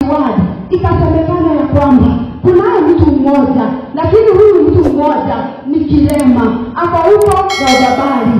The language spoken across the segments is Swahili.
wadi ikasemekana ya kwamba kunaye mtu mmoja, lakini huyu mtu mmoja ni kilema. Akauko Lodebari,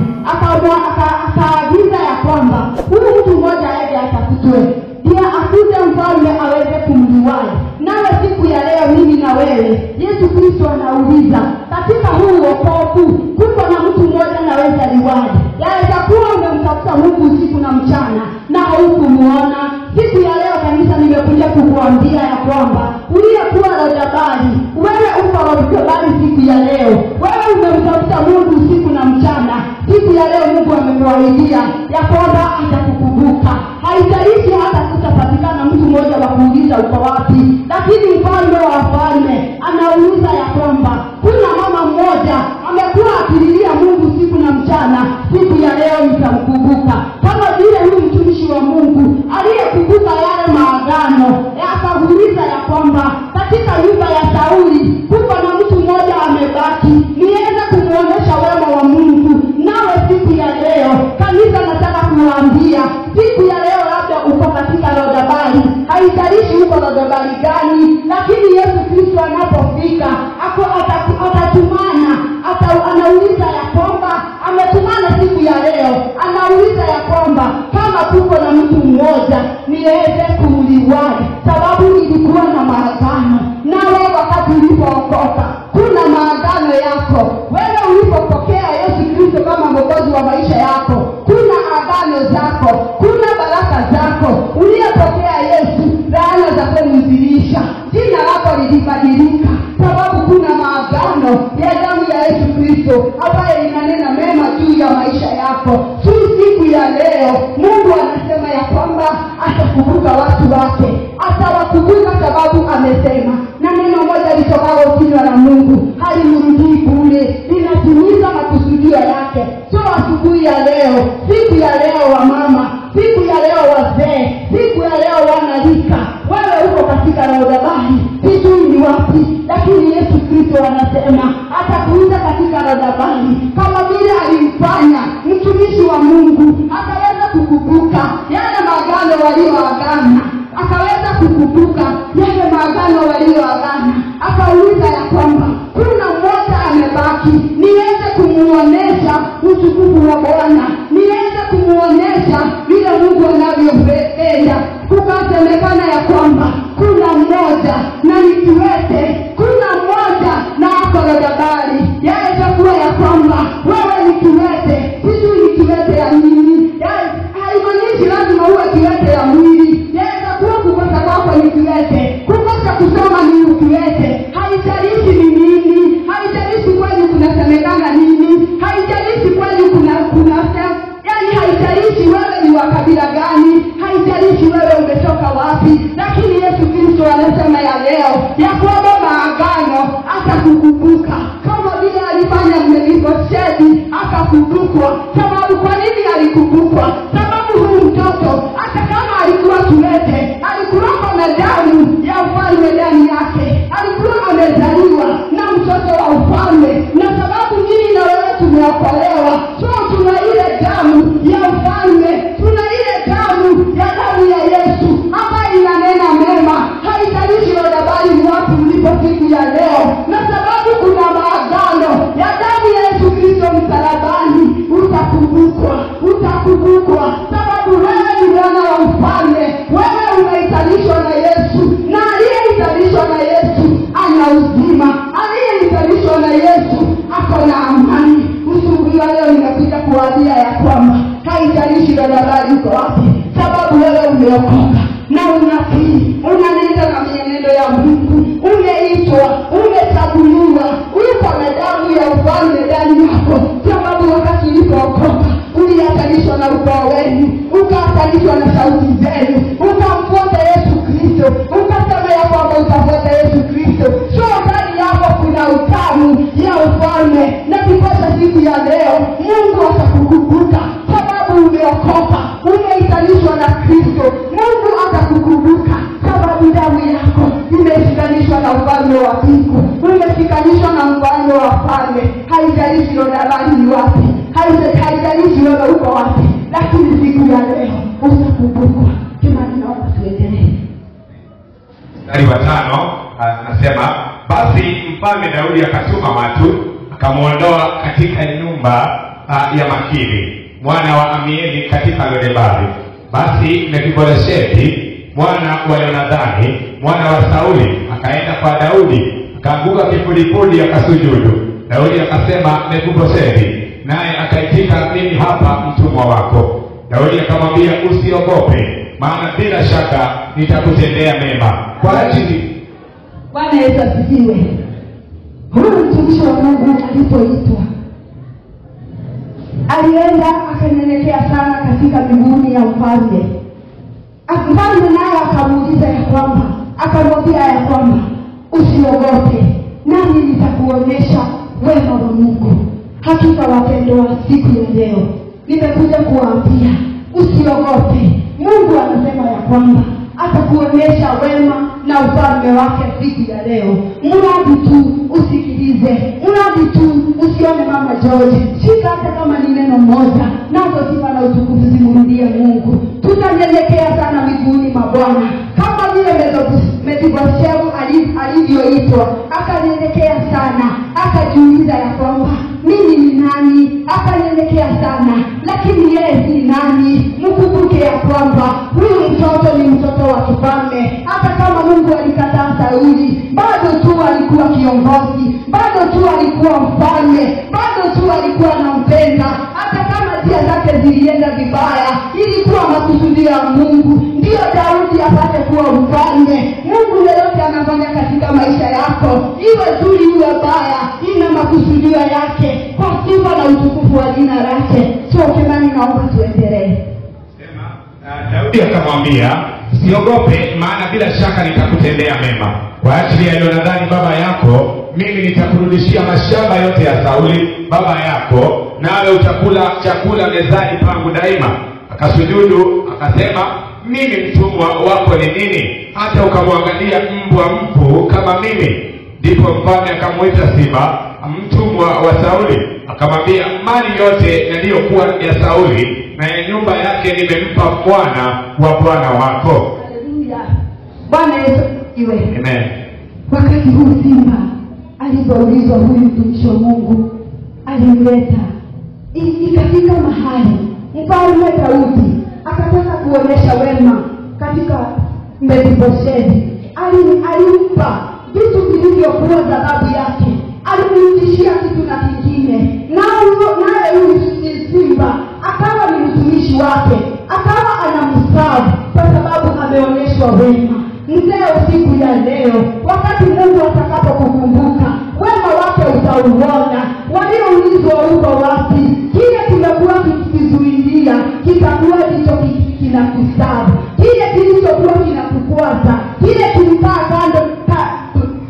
akaagiza ya kwamba huyu mtu mmoja aende atafutwe, ndiye akuje mfalme aweze kumliwadi. Nawe siku ya leo mimi na wewe, Yesu Kristo anauliza, katika huu wokovu kuko na mtu mmoja anaweza liwadi. Yaweza kuwa umemtafuta Mungu usiku na mchana na haukumuona. Siku ya leo kanisa nimekuja kukuambia ya kwamba uliyekuwa Lodebari, wewe uko Lodebari siku ya leo. Wewe umemtafuta Mungu usiku na mchana. Siku ya leo Mungu amekuahidia ya kwamba atakukumbuka. Haijalishi hata kutapatikana mtu mmoja wa kuuliza uko wapi, lakini mfalme wa wafalme anauliza ya kwamba kuna mama mmoja amekuwa akililia Mungu siku na mchana. Siku ya leo nitamkumbuka. Kama vile huyu mtumishi wa Mungu aliyekumbuka yale maagano, akauliza ya kwamba katika nyumba ya Sauli kuko na mtu mmoja amebaki, niweze kumuonesha wema wa Mungu. Nawe siku ya leo kanisa nataka kuambia, siku ya leo labda uko katika Lodebari, haijalishi uko Lodebari gani, lakini Yesu Kristo anapofika atatumana. Anauliza ya kwamba ametumana siku ya leo, anauliza ya kwamba kama kuko na mtu mmoja niweze kumliwadi, sababu ilikuwa na maagano. Nawe wakati ulipookoka kuna maagano yako. Wewe ulipopokea Yesu Kristo kama mwokozi wa maisha yako, kuna agano zako, kuna baraka zako. Uliyepokea Yesu, laana zako zilisha, jina lako lilibadilika, sababu kuna maagano ya damu ya Yesu Kristo ambaye inanena mema juu ya maisha yako. Siku ya leo Mungu anasema ya kwamba atakumbuka watu wake, atawakumbuka sababu amesema. Na neno moja litokalo kinywa la Mungu halimrudii bure, linatimiza makusudio yake. So asubuhi ya leo, siku ya leo wa mama, siku ya leo wazee, siku ya leo wanalika, wewe uko katika Lodebari, sijui ni wapi, lakini Yesu Kristo anasema atakuita katika Lodebari kama vile alimfanya mtumishi wa Mungu. Akaweza kukumbuka yale maagano walioagana, akaweza kukumbuka yale maagano walioagana. Akauliza ya kwamba kuna mmoja amebaki, niweze kumuonesha utukufu wa Bwana, niweze kumuonesha vile Mungu anavyopenda. Kukasemekana ya kwamba kuna mmoja na ni kiwete, kuna mmoja na ako Lodebari. Yaweza kuwa ya kwamba wewe ni kiwete, sijui ni kiwete ya nini. Haimaanishi lazima uwe kiwete ya mwili. Yaweza kuwa kukosa kwako ni kiwete, kukosa kusoma ni kiwete. Haijalishi ni nini, haijalishi kwani kunasemekana nini, haijalishi kwani kuna yani haijalishi wewe ni wa kabila gani, haijalishi wewe umetoka wapi, lakini Yesu Kristo anasema ya leo ya kwamba maagano atakukumbuka kama vile alifanya Mefiboshethi akakumbukwa. Sababu kwa nini alikumbukwa? Sababu huyu mtoto hata kama alikuwa kiwete, alikuwa na damu ya ufalme ndani yake, alikuwa amezaliwa na mtoto wa ufalme. Na sababu mimi na wewe tumeokolewa, so tuna ile damu ya ufalme, tuna ile damu ya Yesu ambayo inanena mema. Haijalishi Lodebari ni wapi ulipo siku ya leo, na sababu kuna maagano ya damu ya Yesu Kristo msalabani, utakumbukwa, sababu wewe ni mwana wa ufalme. Wewe unaitanishwa na Yesu, na aliyeitanishwa na Yesu ana uzima, aliyeitanishwa na Yesu ako na amani. Usiku wa leo nimekuja kuambia ya kwamba haijalishi Lodebari uko wapi, sababu wewe umeokoka na unatii, unanenda na mienendo ya Mungu, umeitwa, umechaguliwa, uko na damu ya ufalme ndani yako. Sababu wakati ulipookoka uliatanishwa na ukoo wenu, ukatanishwa na sauti zenu, ukamfuata Yesu Kristo, ukasema ya kwamba utafuata Yesu Kristo. So ndani yako kuna utamu ya ufalme, na kipasa siku ya leo Mungu atakukumbuka sababu umeokoka, umeitanishwa na Kristo. Mungu atakukumbuka sababu damu yako imeshikanishwa na ufalme wa mbingu, umeshikanishwa na mfalme wa falme. Haijalishi Lodebari ni wapi, haijalishi wewe uko wapi, lakini siku ya leo utakumbukwa. Kama ninaomba tuendelee. mstari wa 5 anasema, basi mfalme Daudi akatuma watu akamuondoa katika nyumba ya Makiri mwana wa Amieli katika Lodebari. Basi Mefibosheti mwana wa Yonadhani mwana wa Sauli akaenda kwa Daudi, akaanguka kifudifudi akasujudu. Daudi akasema, Mefibosheti, naye akaitika, mimi hapa mtumwa wako. Daudi akamwambia, usiogope, maana bila shaka nitakutendea mema kwa ajili. Bwana Yesu asifiwe. Huyu mtumishi wa Mungu alipoitwa, alienda akanyenyekea sana katika miguuni ya mfalme. Mfalme naye akamuuliza ya kwamba, akamwambia ya kwamba, usiogope, nami nitakuonyesha wema wa Mungu. Hakika wapendwa, siku ya leo nimekuja kuambia usiogope. Mungu anasema ya kwamba atakuonyesha wema na ufalme wake siku ya leo. Mradi tu usikilize, mradi tu usione mama George. Shika hata kama ni neno moja, nazo sifa na utukufu zimrudie Mungu. Tutanyenyekea sana miguuni mwa Bwana kama vile Mefibosheti alivyoitwa, akanyenyekea sana, akajiuliza ya kwamba mimi ni nani? Akanyenyekea sana, lakini yeye si nani? Mkumbuke ya kwamba huyu mtoto ni mtoto wa kifalme. Hata kama Mungu alikataa Sauli, bado tu alikuwa kiongozi, bado tu alikuwa mfalme, bado tu alikuwa anampenda. Hata kama njia zake zilienda vibaya, ilikuwa makusudio ya Mungu ndio Daudi apate kuwa mfalme. Mungu yeyote anafanya katika maisha yako, iwe zuri iwe baya, ina makusudio yake kwa sifa na utukufu wa jina lake. Sio kimani, naomba tuendelee. Daudi akamwambia, usiogope, maana bila shaka nitakutendea mema kwa ajili ya Yonadhani baba yako. Mimi nitakurudishia mashamba yote ya Sauli baba yako, nawe utakula chakula mezani pangu daima. Akasujudu akasema, mimi mtumwa wako ni nini hata ukamwangalia mbwa mfu kama mimi? Ndipo mfalme akamuita Siba mtumwa wa Sauli, akamwambia, mali yote yaliyokuwa ya Sauli na ya nyumba yake nimempa Bwana wa bwana wako. Haleluya. Bwana Yesu iwe. Amen. Wakati huu Simba alipoulizwa huyu mtumishi wa Mungu, alimleta ikafika mahali mfalme Daudi akataka kuonesha wema katika Mefibosheti. Alimpa vitu vilivyokuwa sababu yake, alimrudishia kitu na kingine. Naye huyu Simba akawa ni mtumishi wake, akawa anamsabu kwa sababu ameonyeshwa wema. Leo siku ya leo, wakati Mungu atakapokukumbuka, wema wake utauona. Walioulizwa uko wapi, kile kimekuwa kikizuilia kitakuwa ndicho kinakusabu. Kile kilichokuwa kinakukwaza, kile kilikaa kando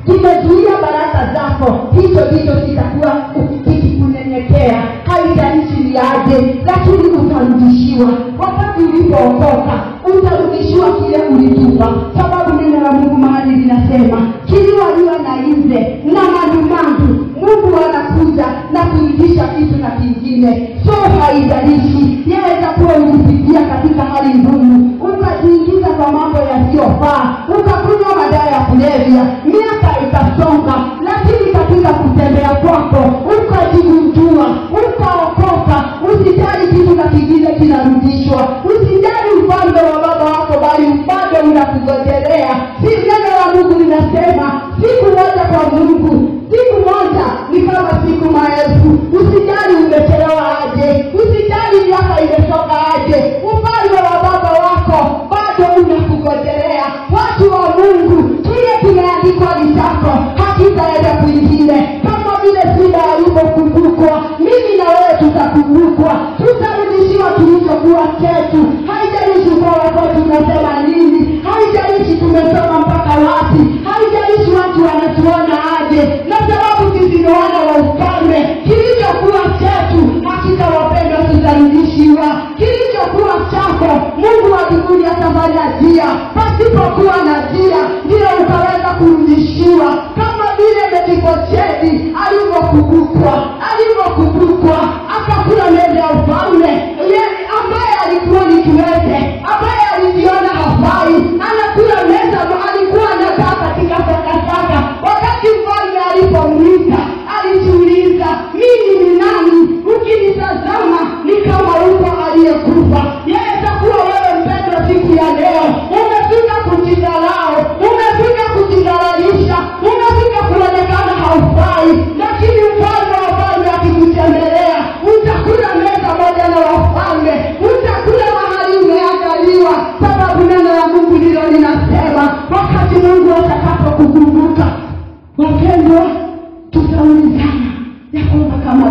kimezuia baraka zako, hicho ndicho kitakuwa kikikunyenyekea. Haijalishi ni aje, lakini utarudishiwa. Wakati ulipookoka utarudishiwa kile ulitupa, sababu neno la Mungu mahali linasema kiliwaliwa na nje na madumandu, Mungu anakuja na kurudisha kitu na kingine. So haijalishi, yaweza kuwa ulipitia katika hali ngumu, ukajiingiza kwa mambo yasiyofaa, ukakunywa madawa ya kulevya, miaka ikasonga, lakini katika kutembea kwako ukajigundua, ukaokoka. Usijali kitu na kingine kinarudishwa, usijali ufalme wa baba wako, bali bado unakugojelea. Si neno la Mungu linasema siku moja kwa Mungu, siku moja ni kama siku maelfu. Usijali umechelewa aje, usijali ni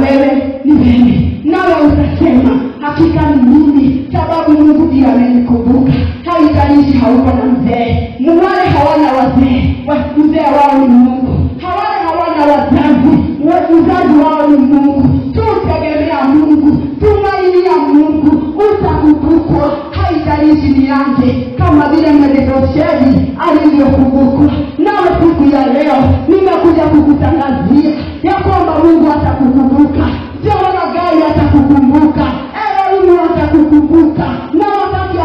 wewe ni wewe, nawe utasema hakika ni mimi, sababu Mungu ndiye amenikumbuka. Haijalishi hauko na mzee, wale hawana wazee, mzee wao ni Mungu. Hawana wazazi, uzazi wao ni Mungu. Tutegemea Mungu, tumainia Mungu, utakumbukwa. Haijalishi ni aje, kama vile Mefiboshethi alivyokumbukwa. Nawe siku ya leo nimekuja kukutangazia ya kwamba Mungu atakukumbuka. Jehova Gai atakukumbuka, Elohim atakukumbuka, na wakati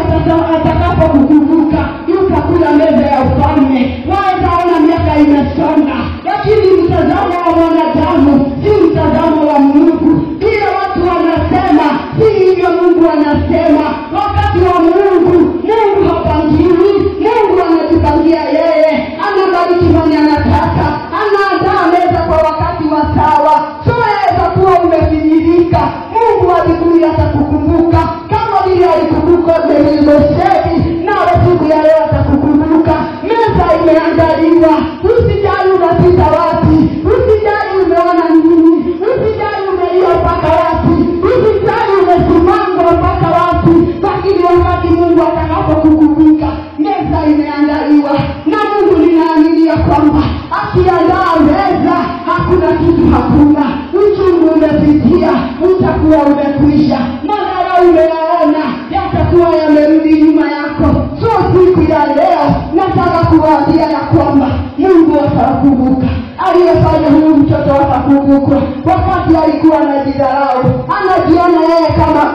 atakapokukumbuka utakula meza ya ufalme. Waona miaka imesonga, lakini mtazamo wa mwanadamu si mtazamo wa Mungu. Kila watu wanasema si hivyo Mungu anasema. Wakati wa Mungu hapangiwi. Mungu anajipangia yeye, anabariki mwenye anataka, anaandaa meza kwa wakati wa sawa. Soweza kuwa umefinyilika, Mungu alikuwa atakukumbuka kama vile alikumbuka Mefiboshethi, nawe siku ya leo atakukumbuka. Meza imeandaliwa, usijali unapita wapi, usijali umeona nini, usijali umelia mpaka wapi, usijali umesimama mpaka wapi, lakini wakati Mungu atakapokukumbuka meza imeandaliwa. Na Mungu ninaaminia kwamba akiandaa meza hakuna kitu hakuna. Uchungu umepitia utakuwa umekwisha, madhara umeona yatakuwa yamerudi nyuma yako. So siku ya leo nataka kuwaambia ya kwamba Mungu atakukumbuka. Aliyefanya huyu mtoto atakumbukwa. Wakati alikuwa anajidharau, anajiona yeye kama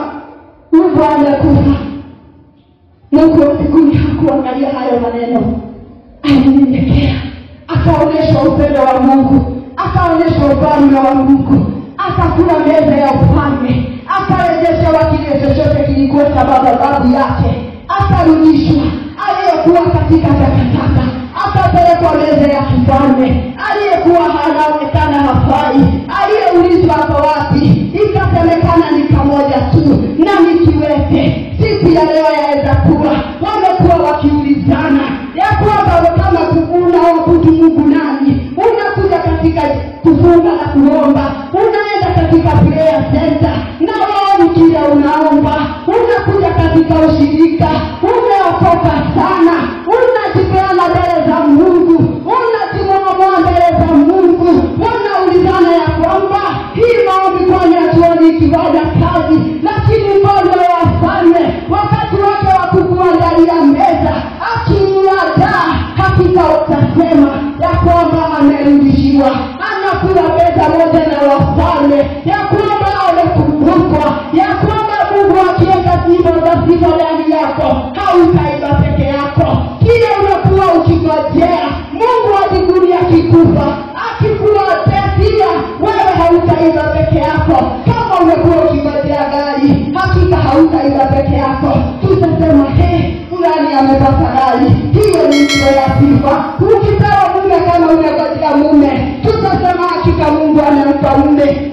Mungu amekufa, Mungu wa mbinguni hakuangalia hayo maneno. Alinyenyekea, akaonyesha upendo wa Mungu, akaonyesha ufalme wa Mungu, akakula meza ya ufalme, akarejesha kile chochote kilikuwa cha babu yake, akarudishwa. Aliyekuwa katika takataka akapelekwa meza ya kifalme. Aliyekuwa hanaonekana hafai, aliyeulizwa hapo wapi, ikasemekana ni kamoja tu na nikiwete. Siku ya leo yaweza kuwa wamekuwa wakiulizana ya kwamba kama unaabudu Mungu nani, unakuja katika kufunga na kuomba, unaenda katika prayer center na wao kile unaomba, unakuja katika ushirika, umeokoka sana, unajipeana mbele za Mungu, unajimwaga mbele za Mungu, unaulizana ya kwamba hii maombi kwani hatuoni ikifanya kazi. Lakini Mungu wa wafalme wakati wake wa kukuandalia meza akimuandaa, hakika utasema ya kwamba amerudishiwa. Anakula meza moja na wafalme, ya kwamba amekumbukwa, ya kwamba Mungu akiweka sifa ndani yako hautaiba peke yako. Kile unakuwa ukingojea Mungu mbinguni akikufa, akikuatetea wewe, hautaiba peke yako. Kama umekuwa ukingojea gari, hakika hautaiba peke yako. Tutasema fulani amepata gari, hiyo ni sifa ya sifa. Ukipewa mume kama unangojea mume, tutasema hakika Mungu anampa mume.